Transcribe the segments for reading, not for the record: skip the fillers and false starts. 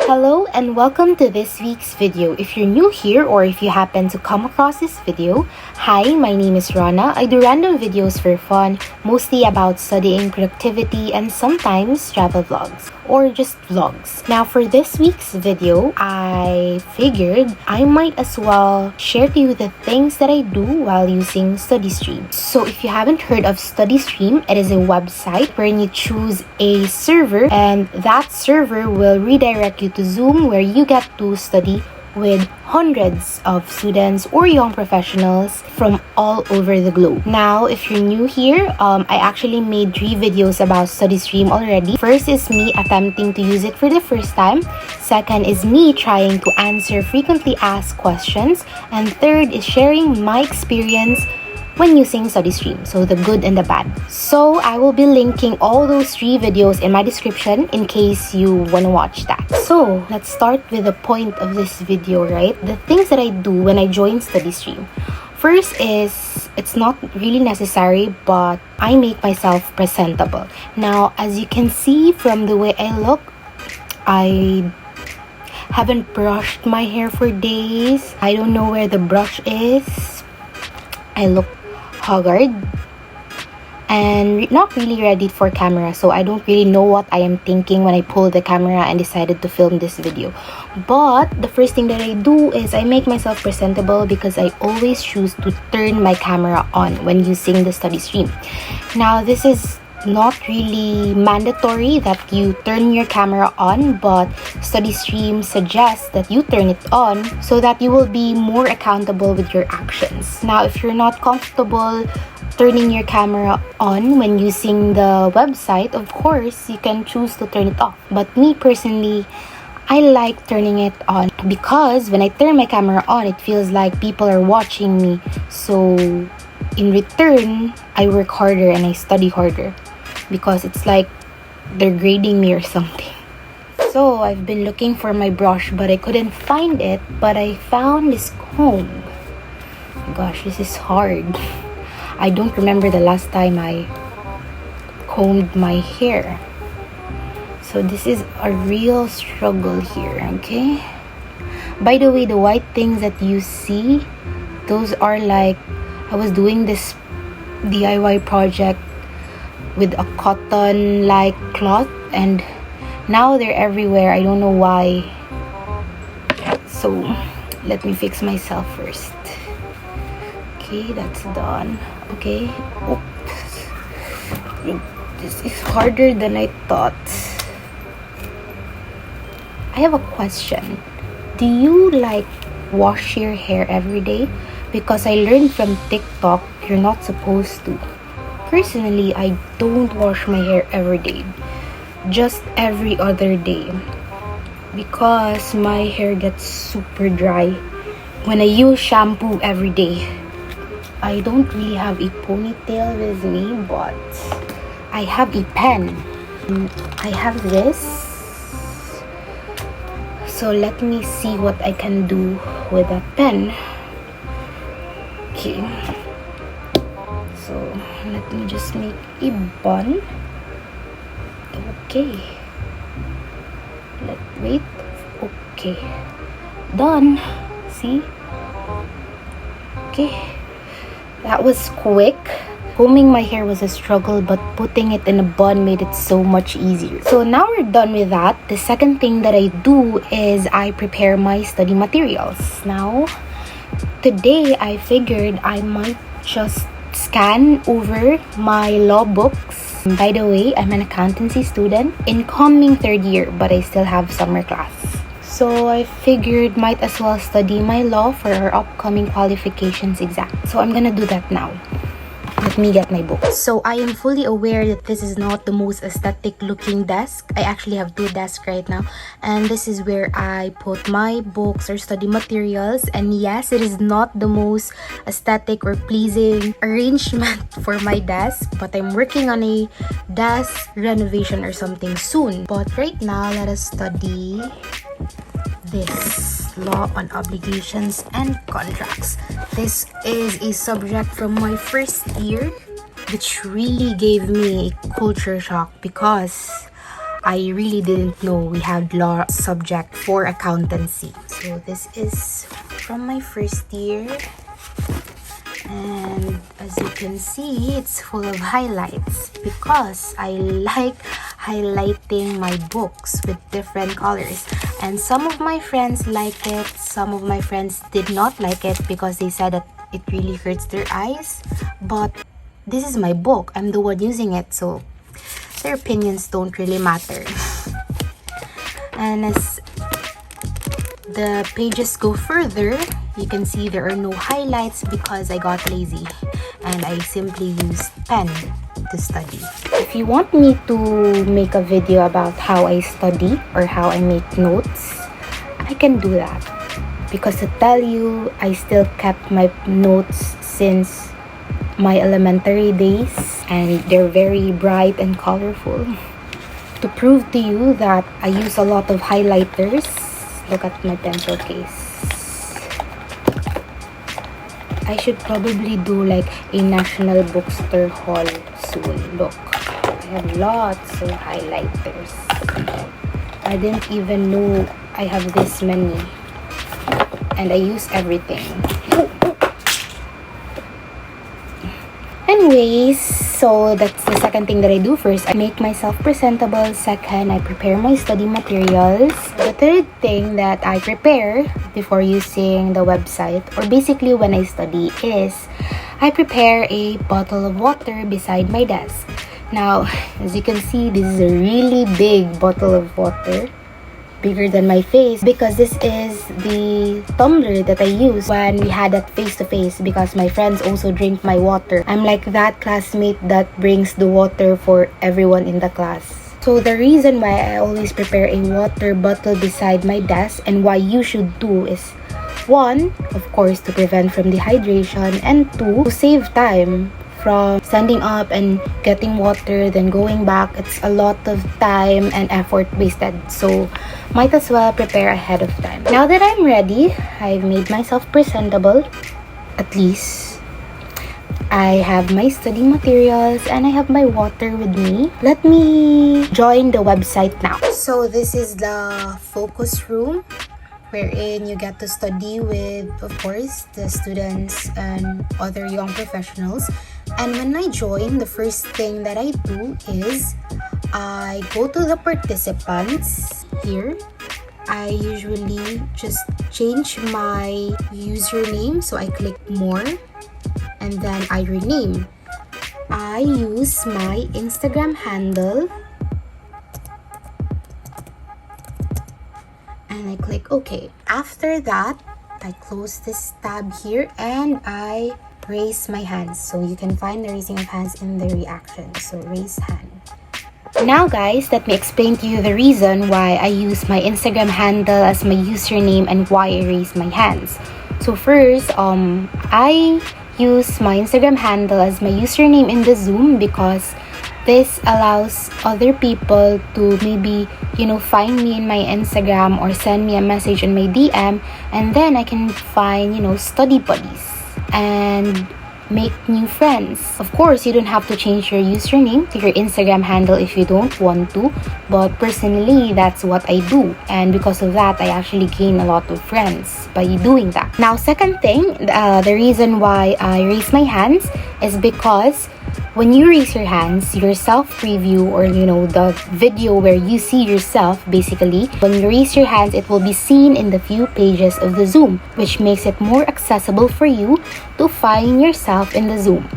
Hello and welcome to this week's video. If you're new here or if you happen to come across this video, hi, my name is Ronah. I do random videos for fun, mostly about studying, productivity, and sometimes travel vlogs or just vlogs. Now for this week's video, I figured I might as well share to you the things that I do while using StudyStream. So if you haven't heard of StudyStream, it is a website wherein you choose a server and that server will redirect you to Zoom, where you get to study with hundreds of students or young professionals from all over the globe. Now, if you're new here, I actually made 3 videos about StudyStream already. First is me attempting to use it for the first time. Second is me trying to answer frequently asked questions. And third is sharing my experience when using StudyStream, so the good and the bad. So I will be linking all those 3 videos in my description in case you want to watch that. So let's start with the point of this video, right? The things that I do when I join StudyStream. First is, it's not really necessary, but I make myself presentable. Now, as you can see from the way I look, I haven't brushed my hair for days. I don't know where the brush is. I look haggard and not really ready for camera, so I don't really know what I am thinking when I pulled the camera and decided to film this video. But the first thing that I do is I make myself presentable because I always choose to turn my camera on when using the StudyStream. Now this is not really mandatory that you turn your camera on, but StudyStream suggests that you turn it on so that you will be more accountable with your actions. Now, if you're not comfortable turning your camera on when using the website, of course, you can choose to turn it off. But me personally, I like turning it on because when I turn my camera on, it feels like people are watching me. So in return, I work harder and I study harder, because it's like they're grading me or something. So I've been looking for my brush but I couldn't find it, but I found this comb. Gosh, this is hard. I don't remember the last time I combed my hair. So this is a real struggle here, okay? By the way, the white things that you see, those are like, I was doing this DIY project with a cotton like cloth and now they're everywhere. I don't know why. So let me fix myself first. Okay, that's done. Okay. Oops. This is harder than I thought. I have a question. Do you like wash your hair every day? Because I learned from TikTok you're not supposed to. Personally, I don't wash my hair every day, just every other day, because my hair gets super dry when I use shampoo every day. I don't really have a ponytail with me, but I have a pen. I have this, so let me see what I can do with that pen. Okay. So let me just make a bun. Okay. Wait. Okay. Done. See? Okay. That was quick. Combing my hair was a struggle, but putting it in a bun made it so much easier. So now we're done with that. The second thing that I do is I prepare my study materials. Now, today I figured I might just scan over my law books. By the way, I'm an accountancy student, incoming 3rd year, but I still have summer class. So I figured might as well study my law for our upcoming qualifications exam. So I'm gonna do that now. Let me get my book. So I am fully aware that this is not the most aesthetic looking desk. I actually have 2 desks right now, and this is where I put my books or study materials. And yes, it is not the most aesthetic or pleasing arrangement for my desk, but I'm working on a desk renovation or something soon. But right now, let us study this, Law on Obligations and Contracts. This is a subject from my first year, which really gave me a culture shock because I really didn't know we had law subject for accountancy. So this is from my first year. And as you can see, it's full of highlights because I like highlighting my books with different colors. And some of my friends like it, some of my friends did not like it because they said that it really hurts their eyes. But this is my book, I'm the one using it, so their opinions don't really matter. And as the pages go further, you can see there are no highlights because I got lazy and I simply used pen to study. If you want me to make a video about how I study or how I make notes, I can do that. Because to tell you, I still kept my notes since my elementary days and they're very bright and colorful. To prove to you that I use a lot of highlighters, look at my pencil case. I should probably do like a national bookstore haul soon. Look, I have lots of highlighters. I didn't even know I have this many. And I use everything. Anyways, so that's the second thing that I do. First, I make myself presentable. Second, I prepare my study materials. The third thing that I prepare before using the website, or basically when I study, is I prepare a bottle of water beside my desk. Now, as you can see, this is a really big bottle of water. Bigger than my face because this is the tumbler that I use when we had that face-to-face because my friends also drink my water. I'm like that classmate that brings the water for everyone in the class. So the reason why I always prepare a water bottle beside my desk and why you should do is, one, of course, to prevent from dehydration, and two, to save time from standing up and getting water, then going back. It's a lot of time and effort wasted. So might as well prepare ahead of time. Now that I'm ready, I've made myself presentable. At least I have my study materials and I have my water with me. Let me join the website now. So this is the focus room, wherein you get to study with, of course, the students and other young professionals. And when I join, the first thing that I do is I go to the participants here. I usually just change my username, so I click more and then I rename. I use my Instagram handle and I click OK. After that, I close this tab here and I raise my hands. So you can find the raising of hands in the reaction. So raise hand. Now guys, let me explain to you the reason why I use my Instagram handle as my username and why I raise my hands. So first, I use my Instagram handle as my username in the Zoom because this allows other people to maybe, find me in my Instagram or send me a message in my DM, and then I can find, study buddies and make new friends. Of course, you don't have to change your username to your Instagram handle if you don't want to, but personally, that's what I do. And because of that, I actually gain a lot of friends by doing that. Now, second thing, the reason why I raise my hands is because when you raise your hands, your self-preview or, the video where you see yourself, basically, when you raise your hands, it will be seen in the view pages of the Zoom, which makes it more accessible for you to find yourself in the Zoom.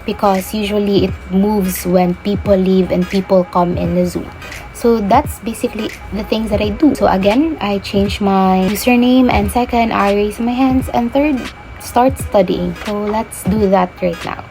Because usually it moves when people leave and people come in the Zoom. So that's basically the things that I do. So again, I change my username, and second, I raise my hands, and third, start studying. So let's do that right now.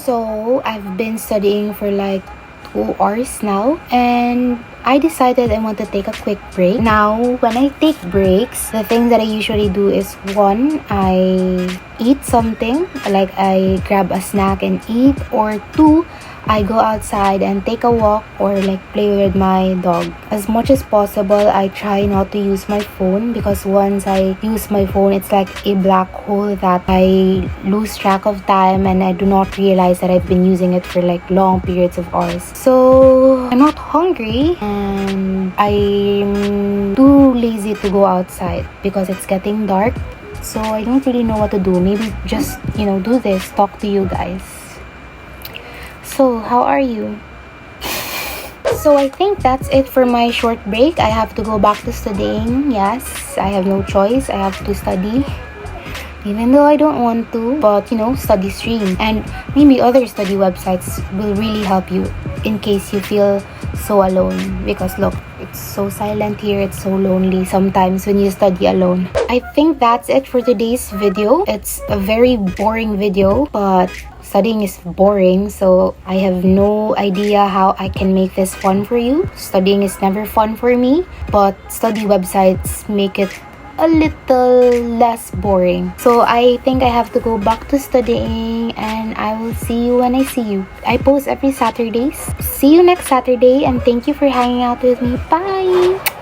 So I've been studying for like 2 hours now, and I decided I want to take a quick break. Now, when I take breaks, the thing that I usually do is, one, I eat something, like I grab a snack and eat, or two, I go outside and take a walk or like play with my dog. As much as possible, I try not to use my phone because once I use my phone, it's like a black hole that I lose track of time and I do not realize that I've been using it for like long periods of hours. So I'm not hungry and I'm too lazy to go outside because it's getting dark. So I don't really know what to do. Maybe just, do this, talk to you guys. So, how are you? So, I think that's it for my short break. I have to go back to studying. Yes, I have no choice. I have to study. Even though I don't want to, but StudyStream and maybe other study websites will really help you in case you feel so alone. Because look, it's so silent here, it's so lonely sometimes when you study alone. I think that's it for today's video. It's a very boring video, but studying is boring, so I have no idea how I can make this fun for you. Studying is never fun for me, but study websites make it a little less boring. So I think I have to go back to studying and I will see you when I see you. I post every Saturdays. See you next Saturday and thank you for hanging out with me. Bye!